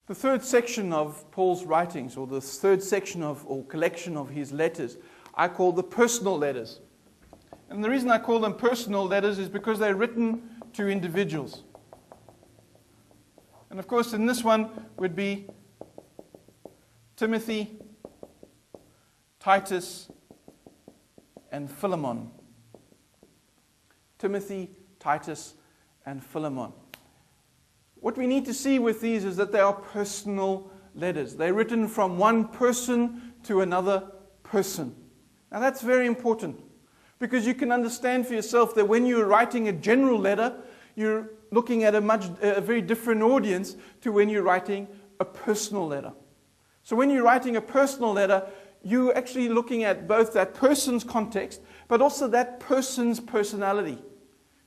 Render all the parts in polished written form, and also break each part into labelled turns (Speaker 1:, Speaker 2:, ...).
Speaker 1: The third section of Paul's writings, or the third section or collection of his letters, I call the personal letters. And the reason I call them personal letters is because they're written to individuals. And of course, in this one would be Timothy, Titus, and Philemon. Timothy, Titus, and Philemon. What we need to see with these is that they are personal letters. They're written from one person to another person. Now that's very important, because you can understand for yourself that when you're writing a general letter, you're looking at a very different audience to when you're writing a personal letter. So when you're writing a personal letter, you're actually looking at both that person's context, but also that person's personality.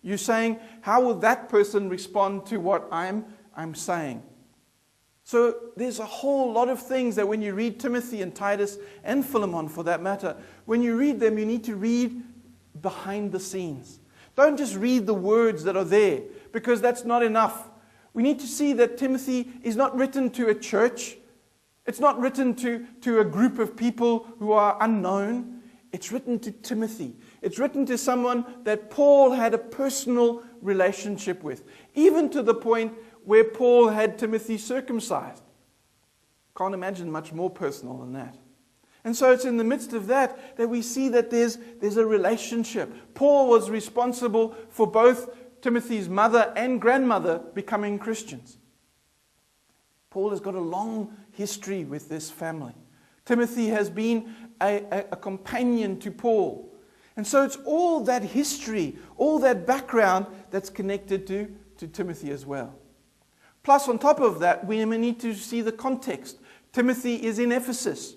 Speaker 1: You're saying, how will that person respond to what I'm saying? So there's a whole lot of things that when you read Timothy and Titus and Philemon for that matter, when you read them, you need to read behind the scenes. Don't just read the words that are there, because that's not enough. We need to see that Timothy is not written to a church. It's not written to a group of people who are unknown. It's written to Timothy. It's written to someone that Paul had a personal relationship with, even to the point where Paul had Timothy circumcised. Can't imagine much more personal than that. And so it's in the midst of that we see that there's a relationship. Paul was responsible for both Timothy's mother and grandmother becoming Christians. Paul has got a long history with this family. Timothy has been a companion to Paul. And so it's all that history, all that background that's connected to Timothy as well. Plus, on top of that, we need to see the context. Timothy is in Ephesus.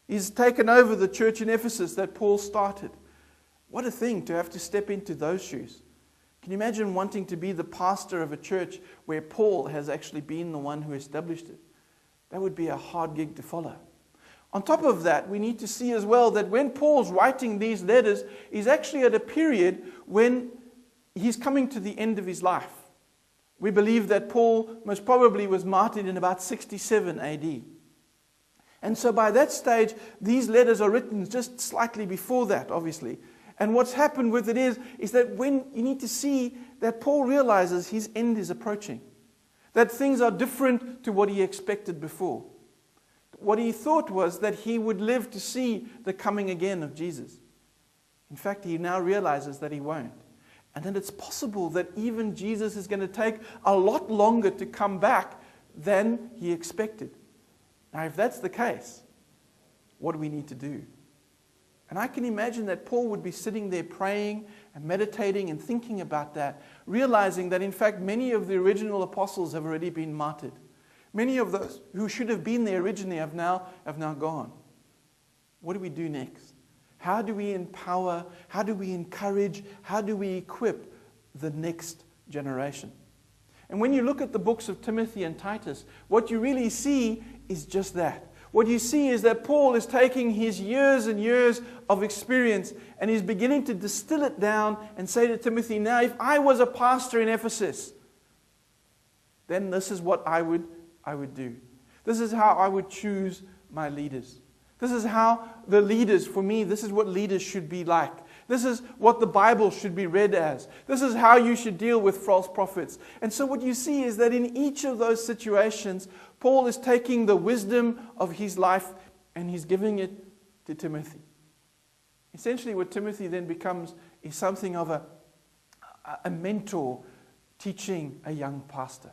Speaker 1: He's taken over the church in Ephesus that Paul started. What a thing to have to step into those shoes. Can you imagine wanting to be the pastor of a church where Paul has actually been the one who established it? That would be a hard gig to follow. On top of that, we need to see as well that when Paul's writing these letters, he's actually at a period when he's coming to the end of his life. We believe that Paul most probably was martyred in about 67 AD. And so by that stage, these letters are written just slightly before that, obviously. And what's happened with it is that when you need to see that Paul realizes his end is approaching, that things are different to what he expected before. What he thought was that he would live to see the coming again of Jesus. In fact, he now realizes that he won't. And that it's possible that even Jesus is going to take a lot longer to come back than he expected. Now, if that's the case, what do we need to do? And I can imagine that Paul would be sitting there praying and meditating and thinking about that, realizing that in fact many of the original apostles have already been martyred. Many of those who should have been there originally have now gone. What do we do next? How do we empower? How do we encourage? How do we equip the next generation? And when you look at the books of Timothy and Titus, what you really see is just that. What you see is that Paul is taking his years and years of experience and he's beginning to distill it down and say to Timothy, now if I was a pastor in Ephesus, then this is what I would do. This is how I would choose my leaders. This is how the leaders, for me, this is what leaders should be like. This is what the Bible should be read as. This is how you should deal with false prophets. And so what you see is that in each of those situations, Paul is taking the wisdom of his life and he's giving it to Timothy. Essentially what Timothy then becomes is something of a mentor teaching a young pastor.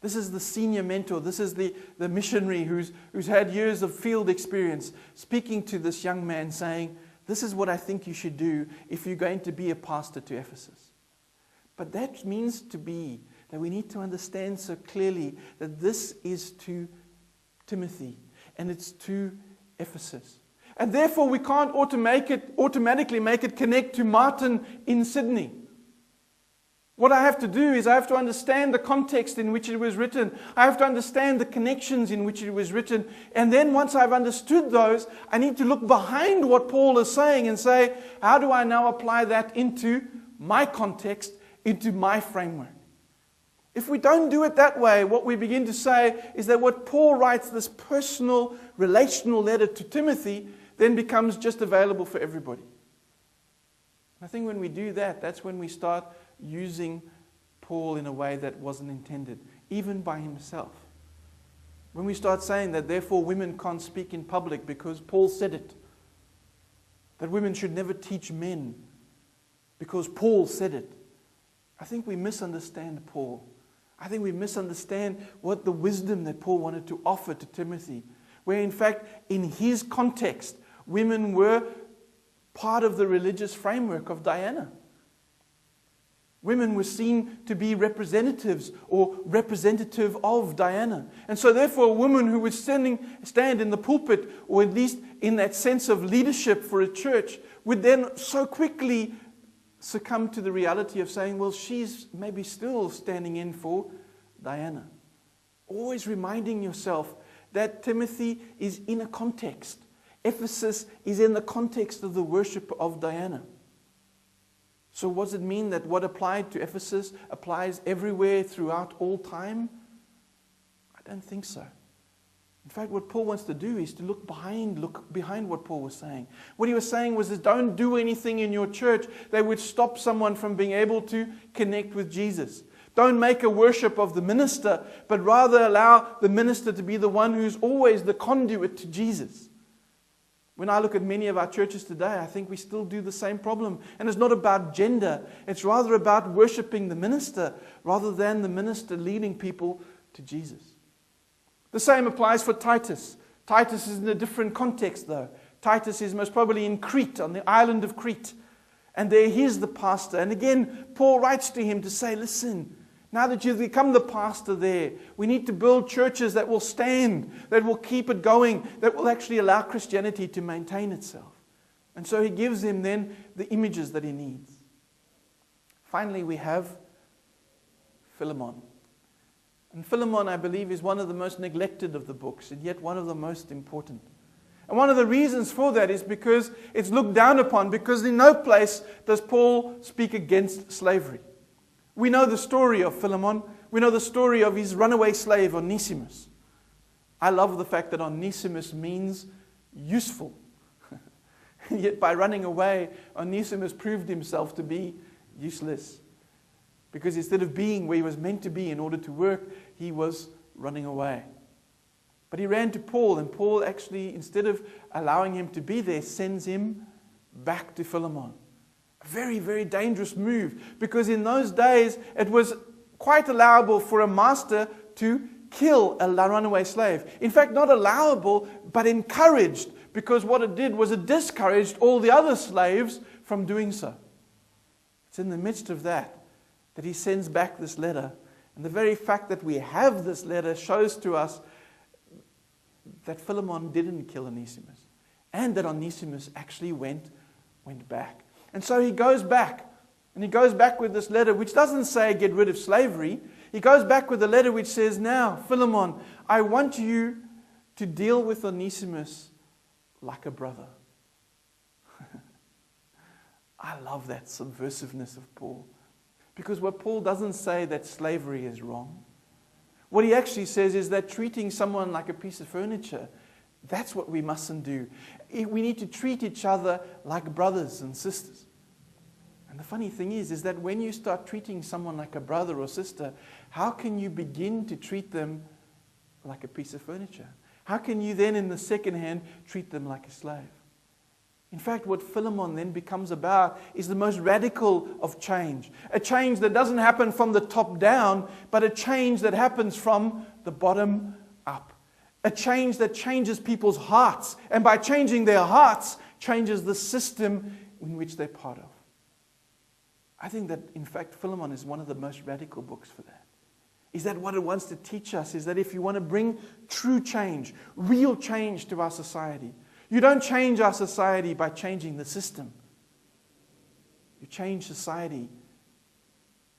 Speaker 1: This is the senior mentor. This is the missionary who's had years of field experience speaking to this young man saying, this is what I think you should do if you're going to be a pastor to Ephesus. But that means that we need to understand so clearly that this is to Timothy and it's to Ephesus. And therefore we can't automatically make it connect to Martin in Sydney. What I have to do is I have to understand the context in which it was written. I have to understand the connections in which it was written. And then once I've understood those, I need to look behind what Paul is saying and say, how do I now apply that into my context, into my framework? If we don't do it that way, what we begin to say is that what Paul writes, this personal, relational letter to Timothy, then becomes just available for everybody. I think when we do that, that's when we start using Paul in a way that wasn't intended, even by himself. When we start saying that therefore women can't speak in public because Paul said it, that women should never teach men because Paul said it, I think we misunderstand Paul. I think we misunderstand what the wisdom that Paul wanted to offer to Timothy, where in fact, in his context, women were part of the religious framework of Diana. Women were seen to be representatives or representative of Diana. And so therefore a woman who would stand in the pulpit, or at least in that sense of leadership for a church, would then so quickly succumb to the reality of saying, well, she's maybe still standing in for Diana. Always reminding yourself that Timothy is in a context. Ephesus is in the context of the worship of Diana. So what does it mean that what applied to Ephesus applies everywhere throughout all time? I don't think so. In fact, what Paul wants to do is to look behind what Paul was saying. What he was saying was that don't do anything in your church that would stop someone from being able to connect with Jesus. Don't make a worship of the minister, but rather allow the minister to be the one who's always the conduit to Jesus. When I look at many of our churches today, I think we still do the same problem. And it's not about gender. It's rather about worshiping the minister rather than the minister leading people to Jesus. The same applies for Titus. Titus is in a different context though. Titus is most probably in Crete, on the island of Crete. And there he's the pastor. And again, Paul writes to him to say, listen, now that you've become the pastor there, we need to build churches that will stand, that will keep it going, that will actually allow Christianity to maintain itself. And so he gives him then the images that he needs. Finally, we have Philemon. And Philemon, I believe, is one of the most neglected of the books, and yet one of the most important. And one of the reasons for that is because it's looked down upon, because in no place does Paul speak against slavery. We know the story of Philemon. We know the story of his runaway slave, Onesimus. I love the fact that Onesimus means useful. And yet by running away, Onesimus proved himself to be useless. Because instead of being where he was meant to be in order to work, he was running away. But he ran to Paul, and Paul actually, instead of allowing him to be there, sends him back to Philemon. A very, very dangerous move, because in those days it was quite allowable for a master to kill a runaway slave. In fact, not allowable, but encouraged, because what it did was it discouraged all the other slaves from doing so. It's in the midst of that he sends back this letter. And the very fact that we have this letter shows to us that Philemon didn't kill Onesimus, and that Onesimus actually went back. And so he goes back, and he goes back with this letter, which doesn't say get rid of slavery. He goes back with a letter which says, now, Philemon, I want you to deal with Onesimus like a brother. I love that subversiveness of Paul. Because what Paul doesn't say that slavery is wrong. What he actually says is that treating someone like a piece of furniture, that's what we mustn't do. We need to treat each other like brothers and sisters. And the funny thing is that when you start treating someone like a brother or sister, how can you begin to treat them like a piece of furniture? How can you then, in the second hand, treat them like a slave? In fact, what Philemon then becomes about is the most radical of change. A change that doesn't happen from the top down, but a change that happens from the bottom up. A change that changes people's hearts, and by changing their hearts, changes the system in which they're part of. I think that, in fact, Philemon is one of the most radical books for that. Is that what it wants to teach us? Is that if you want to bring true change, real change to our society, you don't change our society by changing the system. You change society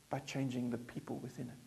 Speaker 1: by changing the people within it.